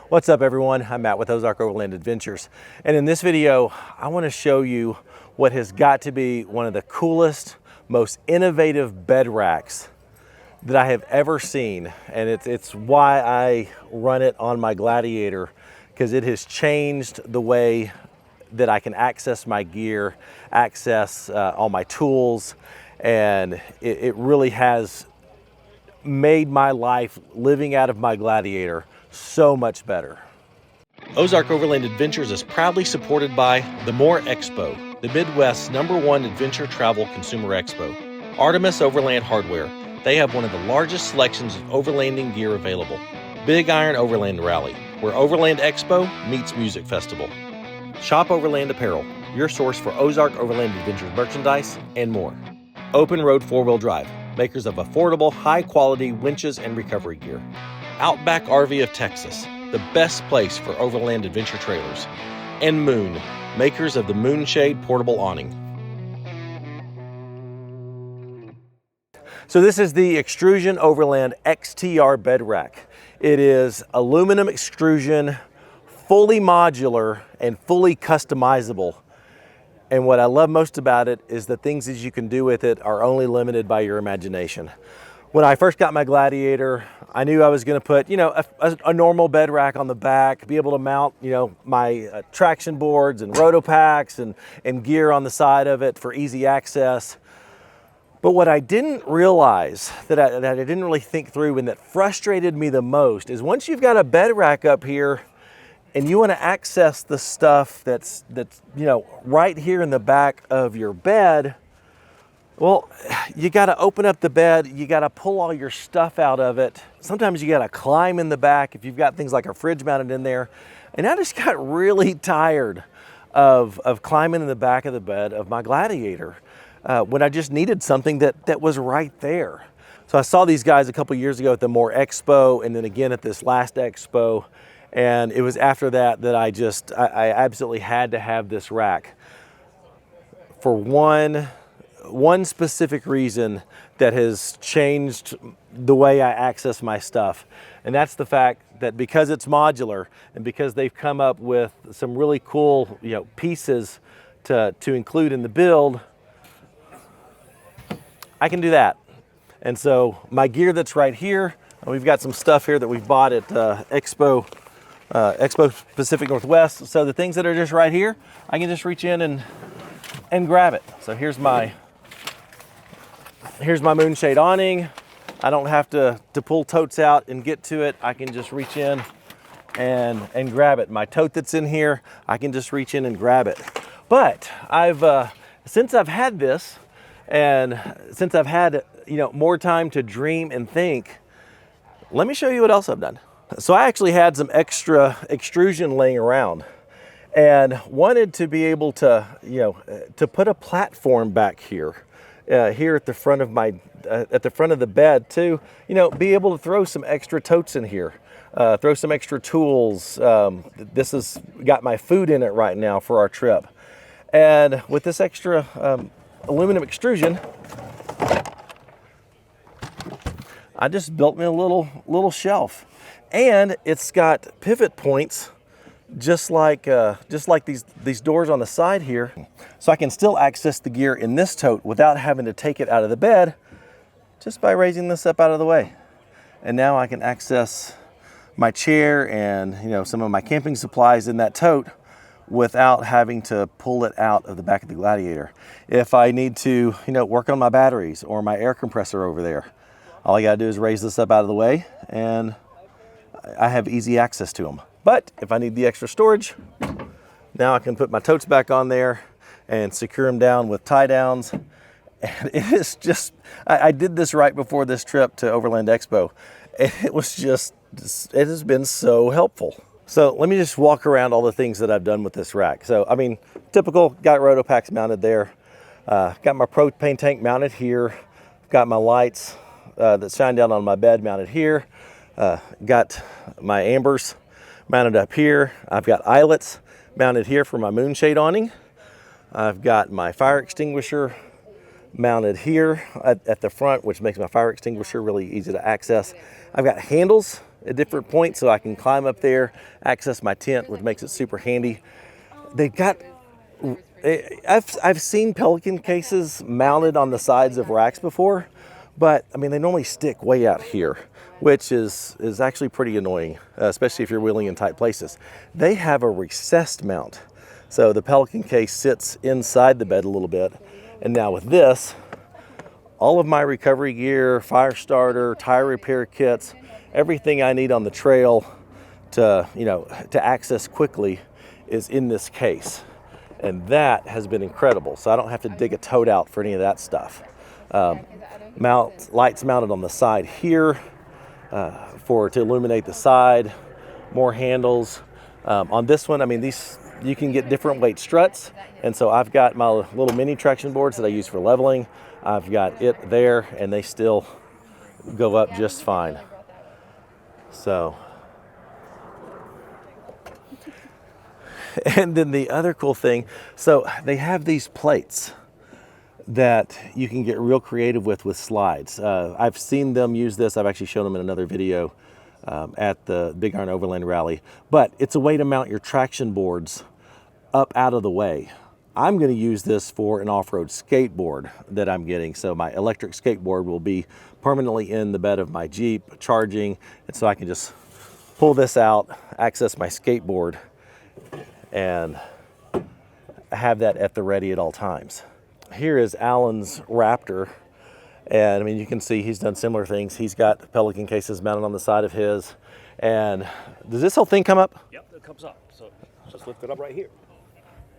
What's up everyone? I'm Matt with Ozark Overland Adventures. And in this video, I want to show you what has got to be one of the coolest, most innovative bed racks that I have ever seen. And it's why I run it on my Gladiator, because it has changed the way that I can access my gear, access all my tools, and it really has made my life living out of my Gladiator so much better. Ozark Overland Adventures is proudly supported by the More Expo, the Midwest's #1 adventure travel consumer expo. Artemis Overland Hardware. They have one of the largest selections of overlanding gear available. Big Iron Overland Rally, where Overland Expo meets Music Festival. Shop Overland Apparel, your source for Ozark Overland Adventures merchandise and more. Open Road 4-Wheel Drive, makers of affordable, high-quality winches and recovery gear. Outback RV of Texas, the best place for overland adventure trailers. And Moon, makers of the Moonshade portable awning. So this is the Xtrusion Overland XTR bed rack. It is aluminum extrusion, fully modular and fully customizable. And what I love most about it is the things that you can do with it are only limited by your imagination. When I first got my Gladiator, I knew I was going to put, a normal bed rack on the back, be able to mount, my traction boards and rotopacks and gear on the side of it for easy access. But what I didn't realize, that I didn't really think through, and that frustrated me the most, is once you've got a bed rack up here and you want to access the stuff that's right here in the back of your bed, well, you got to open up the bed, you got to pull all your stuff out of it. Sometimes you got to climb in the back if you've got things like a fridge mounted in there. And I just got really tired of climbing in the back of the bed of my Gladiator when I just needed something that was right there. So I saw these guys a couple years ago at the More Expo, and then again at this last expo. And it was after that I absolutely had to have this rack for one specific reason that has changed the way I access my stuff. And that's the fact that because it's modular and because they've come up with some really cool pieces to include in the build, I can do that. And so my gear that's right here, we've got some stuff here that we've bought at Expo Pacific Northwest. So the things that are just right here, I can just reach in and grab it. So here's my Moonshade awning. I don't have to pull totes out and get to it. I can just reach in and grab it. My tote that's in here, I can just reach in and grab it. But since I've had this, and since I've had more time to dream and think, let me show you what else I've done. So I actually had some extra extrusion laying around and wanted to be able to, to put a platform back here, here at the front of the bed to, be able to throw some extra totes in here, throw some extra tools. This has got my food in it right now for our trip. And with this extra aluminum extrusion, I just built me a little shelf. And it's got pivot points just like these doors on the side here. So I can still access the gear in this tote without having to take it out of the bed, just by raising this up out of the way. And now I can access my chair and some of my camping supplies in that tote without having to pull it out of the back of the Gladiator. If I need to work on my batteries or my air compressor over there, all I gotta do is raise this up out of the way and I have easy access to them. But if I need the extra storage, now I can put my totes back on there and secure them down with tie downs. And it is just, I did this right before this trip to Overland Expo. And it has been so helpful. So let me just walk around all the things that I've done with this rack. So, typical, got rotopacks mounted there. Got my propane tank mounted here. Got my lights that shine down on my bed mounted here. Got my ambers mounted up here. I've got eyelets mounted here for my Moonshade awning. I've got my fire extinguisher mounted here at the front, which makes my fire extinguisher really easy to access. I've got handles at different points so I can climb up there, access my tent, which makes it super handy. They've got, I've seen Pelican cases mounted on the sides of racks before, but I mean, they normally stick way out here, which is actually pretty annoying, especially if you're wheeling in tight places. They have a recessed mount. So the Pelican case sits inside the bed a little bit. And now with this, all of my recovery gear, fire starter, tire repair kits, everything I need on the trail to, to access quickly is in this case. And that has been incredible. So I don't have to dig a tote out for any of that stuff. Lights mounted on the side here to illuminate the side, more handles. On this one, I mean, you can get different weight struts. And so I've got my little mini traction boards that I use for leveling. I've got it there, and they still go up just fine. So, and then the other cool thing, so they have these plates that you can get real creative with slides. I've seen them use this. I've actually shown them in another video at the Big Iron Overland Rally. But it's a way to mount your traction boards up out of the way. I'm going to use this for an off-road skateboard that I'm getting. So my electric skateboard will be permanently in the bed of my Jeep charging. And so I can just pull this out, access my skateboard, and have that at the ready at all times. Here is Alan's Raptor. And I mean, you can see he's done similar things. He's got Pelican cases mounted on the side of his. And does this whole thing come up? Yep, it comes up. So just lift it up right here.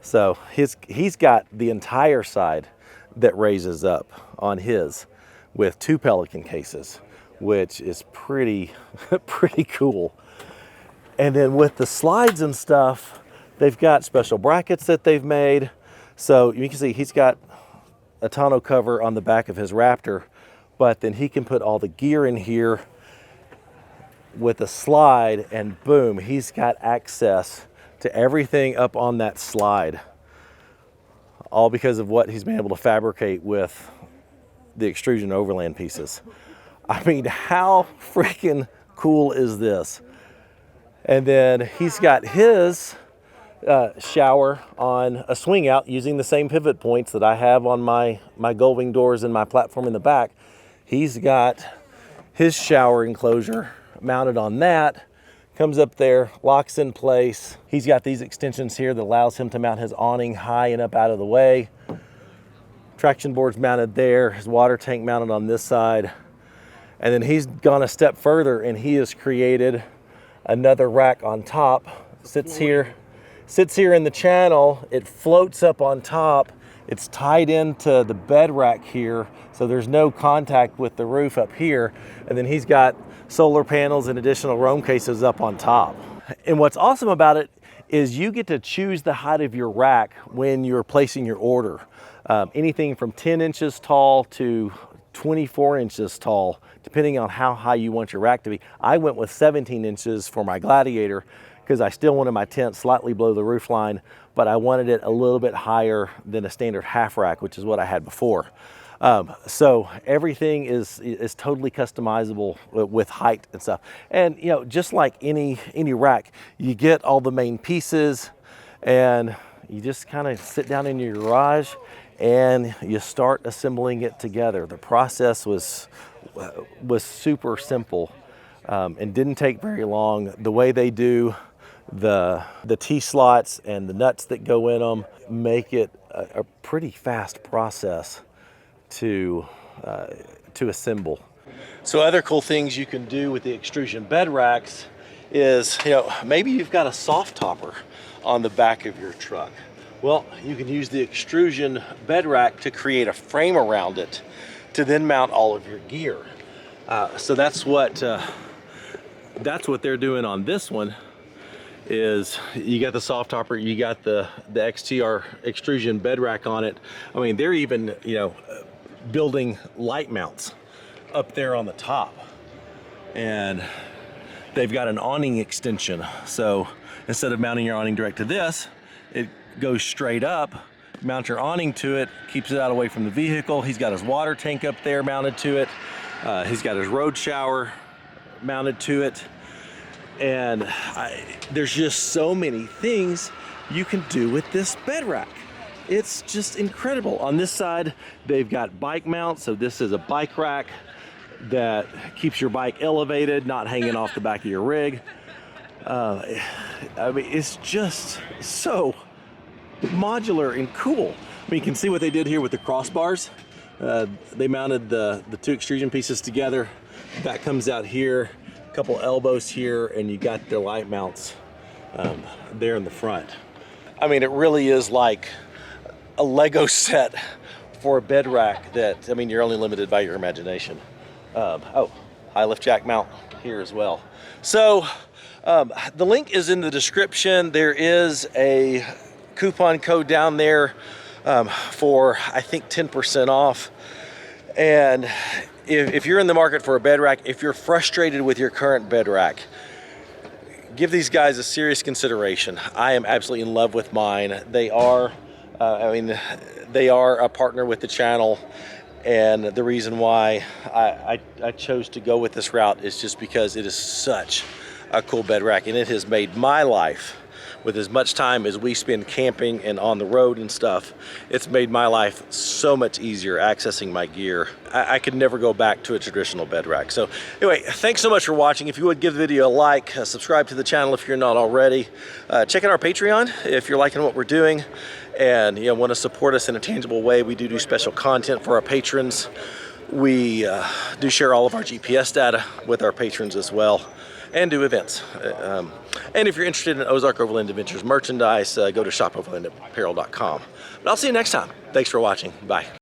So he's got the entire side that raises up on his with 2 Pelican cases, which is pretty cool. And then with the slides and stuff, they've got special brackets that they've made. So you can see he's got a tonneau cover on the back of his Raptor, but then he can put all the gear in here with a slide, and boom, he's got access to everything up on that slide, all because of what he's been able to fabricate with the Xtrusion Overland pieces. I mean, how freaking cool is this? And then he's got his shower on a swing out using the same pivot points that I have on my gullwing doors and my platform in the back. He's got his shower enclosure mounted on that, comes up there, locks in place. He's got these extensions here that allows him to mount his awning high and up out of the way. Traction board's mounted there, his water tank mounted on this side. And then he's gone a step further and he has created another rack on top. Sits here in the channel, it floats up on top. It's tied into the bed rack here, so there's no contact with the roof up here. And then he's got solar panels and additional roam cases up on top. And what's awesome about it is you get to choose the height of your rack when you're placing your order. Anything from 10 inches tall to 24 inches tall, depending on how high you want your rack to be. I went with 17 inches for my Gladiator because I still wanted my tent slightly below the roof line, but I wanted it a little bit higher than a standard half rack, which is what I had before. So everything is totally customizable with height and stuff. And just like any rack, you get all the main pieces and you just kind of sit down in your garage and you start assembling it together. The process was super simple and didn't take very long. The way they do the T-slots and the nuts that go in them make it a pretty fast process to assemble. So other cool things you can do with the extrusion bed racks is, maybe you've got a soft topper on the back of your truck. Well, you can use the extrusion bed rack to create a frame around it to then mount all of your gear. So that's what they're doing on this one. Is you got the soft topper, you got the XTR extrusion bed rack on it. I mean, they're even building light mounts up there on the top, and they've got an awning extension. So instead of mounting your awning direct to this, it goes straight up. Mount your awning to it, keeps it out away from the vehicle. He's got his water tank up there mounted to it. He's got his road shower mounted to it. And there's just so many things you can do with this bed rack. It's just incredible. On this side, they've got bike mounts. So this is a bike rack that keeps your bike elevated, not hanging off the back of your rig. I mean, it's just so modular and cool. I mean, you can see what they did here with the crossbars. They mounted the two extrusion pieces together. That comes out here, a couple elbows here, and you got the light mounts there in the front. I mean, it really is like a Lego set for a bed rack that, I mean, you're only limited by your imagination. Oh, high lift jack mount here as well. So the link is in the description. There is a coupon code down there for, I think, 10% off. And if you're in the market for a bed rack, if you're frustrated with your current bed rack, give these guys a serious consideration. I am absolutely in love with mine. They are, they are a partner with the channel. And the reason why I chose to go with this route is just because it is such a cool bed rack, and it has made my life, with as much time as we spend camping and on the road and stuff, it's made my life so much easier accessing my gear. I could never go back to a traditional bed rack. So anyway, thanks so much for watching. If you would give the video a like, subscribe to the channel if you're not already. Check out our Patreon if you're liking what we're doing and want to support us in a tangible way. We do special content for our patrons. We do share all of our GPS data with our patrons as well, and do events. And if you're interested in Ozark Overland Adventures merchandise, go to shopoverlandapparel.com. But I'll see you next time. Thanks for watching. Bye.